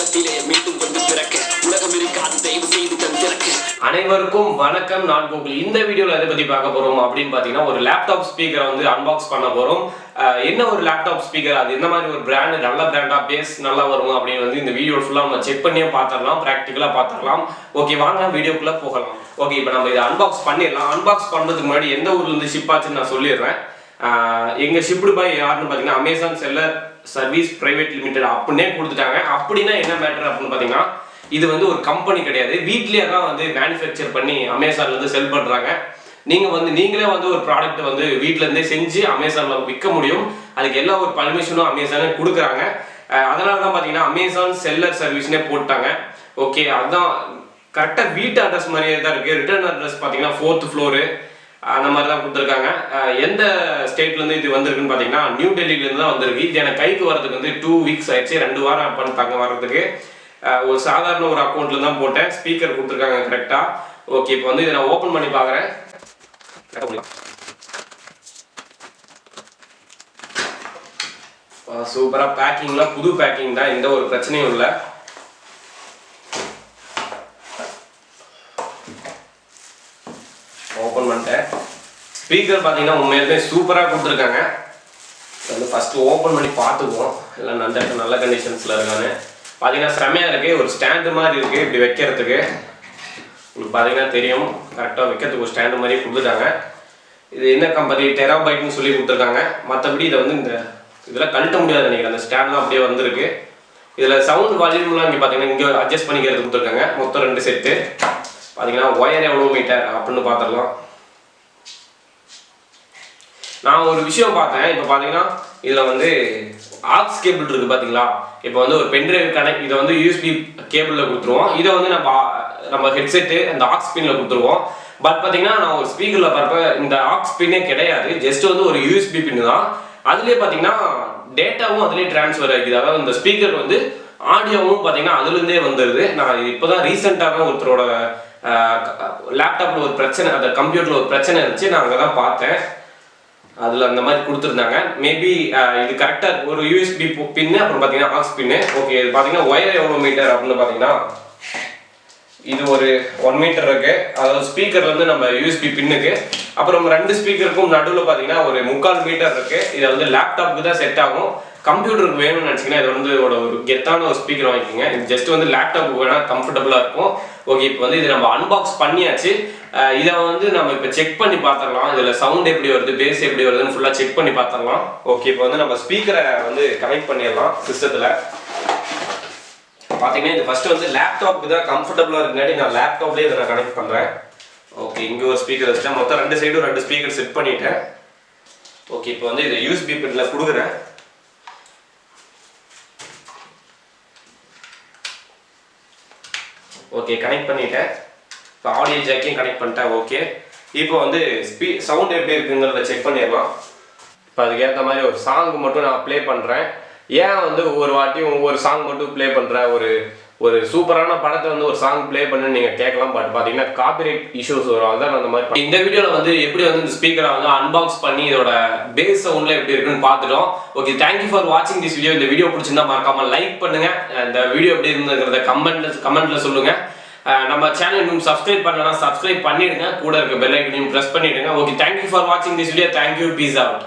உலகத்திலே மீண்டும் வந்து பிறக்க உலகம் இருக்காது தயவு செய்து கண் திறக்க. அனைவருக்கும் வணக்கம். நான் கோகுல். இந்த வீடியோல எதை பத்தி பார்க்க போறோம் அப்படின்னு பாத்தீங்கன்னா ஒரு லேப்டாப் ஸ்பீக்கரை வந்து அன்பாக்ஸ் பண்ண போறோம். என்ன ஒரு லேப்டாப் ஸ்பீக்கர், அது என்ன மாதிரி ஒரு பிராண்ட், நல்ல பிராண்டா, பேஸ் நல்லா வரும் அப்படின்னு வந்து இந்த வீடியோ ஃபுல்லா நம்ம செக் பண்ணியே பார்த்துடலாம், ப்ராக்டிக்கலா பார்த்துடலாம். ஓகே, வாங்க வீடியோக்குள்ள போகலாம். ஓகே, இப்போ நம்ம இதை அன்பாக்ஸ் பண்ணிடலாம். அன்பாக்ஸ் பண்றதுக்கு முன்னாடி எந்த ஊர்ல இருந்து ஷிப் ஆச்சுன்னு நான் சொல்லிடுறேன். எங்க ஷிப்டு பை யாருன்னு பாத்தீங்கன்னா Amazon seller service private limited அப்படின்னே கொடுத்துட்டாங்க. அப்படின்னா என்ன மேட்டர் அப்படின்னு பாத்தீங்கன்னா, இது வந்து ஒரு கம்பெனி கிடையாது, வீட்லயே தான் வந்து மேனுஃபேக்சர் பண்ணி அமேசான்ல இருந்து செல் பண்றாங்க. நீங்களே வந்து ஒரு ப்ராடக்ட் வந்து வீட்ல இருந்தே செஞ்சு அமேசான்ல விற்க முடியும். அதுக்கு எல்லா ஒரு பர்மிஷனும் அமேசானே கொடுக்குறாங்க. அதனால தான் பாத்தீங்கன்னா அமேசான் செல்லர் சர்வீஸ்னே போட்டாங்க. ஓகே, அதுதான் கரெக்டா வீட்டு அட்ரஸ் மாதிரியே தான் இருக்கு. ரிட்டர்ன் அட்ரஸ் பாத்தீங்கன்னா 4th ஃப்ளோரு அந்த மாதிரி தான் கொடுத்துருக்காங்க. எந்த ஸ்டேட்ல இருந்து இது வந்திருக்குன்னு பாத்தீங்கன்னா நியூ டெல்லியில இருந்து தான் வந்திருக்கு. இது எனக்கு கைக்கு வரதுக்கு வந்து 2 வீக்ஸ் ஆயிடுச்சு, 2 வாரம் பண்ணிட்டாங்க வர்றதுக்கு. ஒரு சாதாரண ஒரு அக்கௌண்ட்ல தான் போட்டேன். ஸ்பீக்கர் கொடுத்துருக்காங்க கரெக்டா. ஓகே, இப்போ வந்து இதை நான் ஓபன் பண்ணி பாக்குறேன். சூப்பரா பேக்கிங்லாம் புது பேக்கிங் தான், எந்த ஒரு பிரச்சனையும் இல்லை. ஓபன் பண்ணிட்டேன். ஸ்பீக்கர் பார்த்தீங்கன்னா உண்மையிலுமே சூப்பராக கொடுத்துருக்காங்க. வந்து ஃபர்ஸ்ட் ஓப்பன் பண்ணி பார்த்துக்குவோம், எல்லாம் நல்ல கண்டிஷன்ஸில் இருக்கான்னு. பார்த்தீங்கன்னா செம்மையாக இருக்குது. ஒரு ஸ்டாண்டு மாதிரி இருக்குது இப்படி வைக்கிறதுக்கு. உங்களுக்கு பார்த்தீங்கன்னா தெரியும், கரெக்டாக வைக்கிறதுக்கு ஒரு ஸ்டாண்டு மாதிரி கொடுத்துட்டாங்க. இது என்ன கம்பெனி, டெராபைட்னு சொல்லி கொடுத்துருக்காங்க. மற்றபடி இதை வந்து இந்த இதெல்லாம் கழட்ட முடியாது நினைக்கிறேன், அந்த ஸ்டாண்ட்லாம் அப்படியே வந்திருக்கு. இதில் சவுண்ட் வால்யூம்லாம் இங்கே பார்த்தீங்கன்னா இங்கே அட்ஜஸ்ட் பண்ணிக்கிறது கொடுத்துருக்காங்க. மொத்தம் 2 செட்டு. பார்த்தீங்கன்னா ஒயர் எவ்வளோ மீட்டர் அப்படின்னு பார்த்துடலாம். நான் ஒரு விஷயம் பார்த்தேன். இப்போ பார்த்தீங்கன்னா இதில் வந்து ஆக்ஸ் கேபிள் இருக்குது பார்த்தீங்களா. இப்போ வந்து ஒரு பென்ட்ரைவ் கனெக்ட், இதை வந்து யூஎஸ்பி கேபிளில் கொடுத்துருவோம். இதை வந்து நம்ம ஹெட்செட்டு அந்த ஆக்ஸ் பின்னில் கொடுத்துருவோம். பட் பார்த்தீங்கன்னா நான் ஒரு ஸ்பீக்கரில் பார்ப்ப இந்த ஆக்ஸ் பின்னே கிடையாது, ஜஸ்ட் வந்து ஒரு யூஎஸ்பி பின்னு தான். அதுலேயே பார்த்தீங்கன்னா டேட்டாவும் அதுலேயே டிரான்ஸ்ஃபர் ஆகிக்குது. அதாவது இந்த ஸ்பீக்கர் வந்து ஆடியோவும் பார்த்தீங்கன்னா அதுலேருந்தே வந்துடுது. நான் இப்போ தான் ரீசெண்டாக ஒருத்தரோட லேப்டாப்பில் ஒரு பிரச்சனை, அந்த கம்ப்யூட்டரில் ஒரு பிரச்சனை இருந்துச்சு, நான் அங்கே தான் பார்த்தேன். அதில் அந்த மாதிரி கொடுத்துருந்தாங்க. மேபி இது கரெக்டாக ஒரு யூஎஸ்பி பின்னு, அப்புறம் பார்த்தீங்கன்னா ஆக்ஸ் பின்னு. ஓகே, இது பார்த்தீங்கன்னா ஒயர் எவ்வளோ மீட்டர் அப்படின்னு பார்த்தீங்கன்னா இது ஒரு 1 மீட்டர் இருக்கு. அதாவது ஸ்பீக்கர்லேருந்து நம்ம யூஎஸ்பி பின்னுக்கு, அப்புறம் 2 ஸ்பீக்கருக்கும் நடுவில் பார்த்தீங்கன்னா ஒரு 3/4 மீட்டர் இருக்கு. இதை வந்து லேப்டாப்புக்கு தான் செட் ஆகும். கம்ப்யூட்டருக்கு வேணும்னு நினச்சிங்கன்னா இது வந்து ஒரு கெத்தான ஒரு ஸ்பீக்கர் வாங்கிக்கோங்க. இது ஜஸ்ட் வந்து லேப்டாப்புக்கு வேணால் கம்ஃபர்டபுளாக இருக்கும். ஓகே, இப்போ வந்து இதை நம்ம அன்பாக்ஸ் பண்ணியாச்சு. இதை வந்து நம்ம இப்போ செக் பண்ணி பார்த்துடலாம். இதில் சவுண்ட் எப்படி வருது, பேஸ் எப்படி வருதுன்னு ஃபுல்லாக செக் பண்ணி பார்த்துடலாம். ஓகே, இப்போ வந்து நம்ம ஸ்பீக்கரை வந்து கனெக்ட் பண்ணிடலாம் சிஸ்டத்தில். பார்த்தீங்கன்னா இது ஃபர்ஸ்ட் வந்து லேப்டாப்புக்கு தான் கம்ஃபர்டபுளாக இருக்குங்காட்டி நான் லேப்டாப்லேயே இதை நான் கனெக்ட் பண்ணுறேன். ஓகே, இங்கே ஒரு ஸ்பீக்கர் வச்சுட்டேன். மொத்தம் 2 சைடும் 2 ஸ்பீக்கர் செட் பண்ணிட்டேன். ஓகே, இப்போ வந்து இதை யூஎஸ்பி பின்னில் கொடுக்குறேன். ஓகே, கனெக்ட் பண்ணிட்டேன். இப்போ ஆடியோ ஜாக்கையும் கனெக்ட் பண்ணிட்டேன். ஓகே, இப்போ வந்து சவுண்ட் எப்படி இருக்குங்கிறத செக் பண்ணிடலாம். இப்போ அதுக்கேற்ற மாதிரி ஒரு சாங் மட்டும் நான் ப்ளே பண்ணுறேன். ஏன் வந்து ஒவ்வொரு வாட்டியும் ஒவ்வொரு சாங் மட்டும் ப்ளே பண்ணுறேன், ஒரு சூப்பரான படத்தை வந்து ஒரு சாங் ப்ளே பண்ணு நீங்கள் கேட்கலாம். பட் பார்த்தீங்கன்னா காப்பிரைட் இஷ்யூஸ் வரும். அதான் அந்த மாதிரி இந்த வீடியோவில் வந்து எப்படி வந்து இந்த ஸ்பீக்கரை வந்து அன்பாக்ஸ் பண்ணி இதோட பேஸ் சவுண்ட்ல எப்படி இருக்குன்னு பார்த்துட்டோம். ஓகே, தேங்க்யூ ஃபார் வாட்சிங் திஸ் வீடியோ. இந்த வீடியோ பிடிச்சிருந்தா மறக்காம லைக் பண்ணுங்க. இந்த வீடியோ எப்படி இருந்துங்கிறத கமெண்ட்ல சொல்லுங்க. நம்ம சேனல் இன்னும் சப்ஸ்கிரைப் பண்ணலன்னா சப்ஸ்கிரைப் பண்ணிடுங்க. கூட இருக்க பெல் ஐக்கனையும் ப்ரெஸ் பண்ணிடுங்க. ஓகே, தேங்க்யூ ஃபார் வாட்சிங் this video. Thank you, peace out.